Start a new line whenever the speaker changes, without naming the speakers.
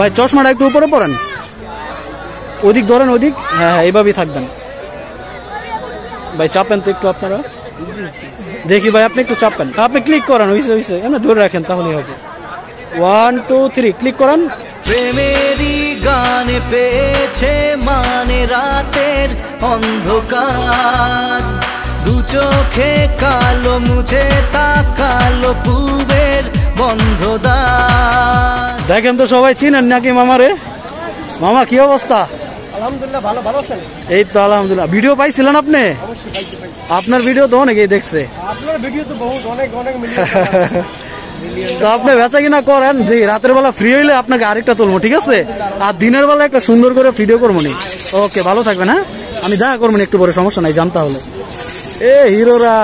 ভাই চশমাটা একটু উপরে পড়েন, ওদিক ধরেন, ওদিক। হ্যাঁ হ্যাঁ, এইভাবেই থাকবেন ভাই। চাপেন তো একটু আপনারা, দেখি ভাই আপনি একটু চাপেন। আপনি ক্লিক করেন, হইছে হইছে, এমনি ধরে রাখেন তাহলেই হবে। 1 2 3 ক্লিক করেন।
প্রেমেরই গানে পেয়েছে মানে রাতের অন্ধকার, দু চোখে কালো মুছে তাকালো পূবের বন্ধদার।
দেখেন তো সবাই চিনেন নাকি মামারে? মামা কি অবস্থা?
আলহামদুলিল্লাহ, ভালো ভালো আছেন?
এই তো আলহামদুলিল্লাহ। ভিডিও পাইছিলেন আপনি?
অবশ্যই পাইছি।
আপনার ভিডিও তো অনেকেই দেখছে।
আপনার ভিডিও তো বহুত অনেক মিলিয়ন।
তো আপনি বেচা কিনা করেন, রাতের বেলা ফ্রি হইলে আপনাকে আরেকটা তুলবো, ঠিক আছে? আর দিনের বেলা একটা সুন্দর করে ভিডিও করবো নি। ওকে, ভালো থাকবেন। হ্যাঁ, আমি দেখা করবো একটু পরে, সমস্যা নাই, জানতে হলে। এ হিরোরা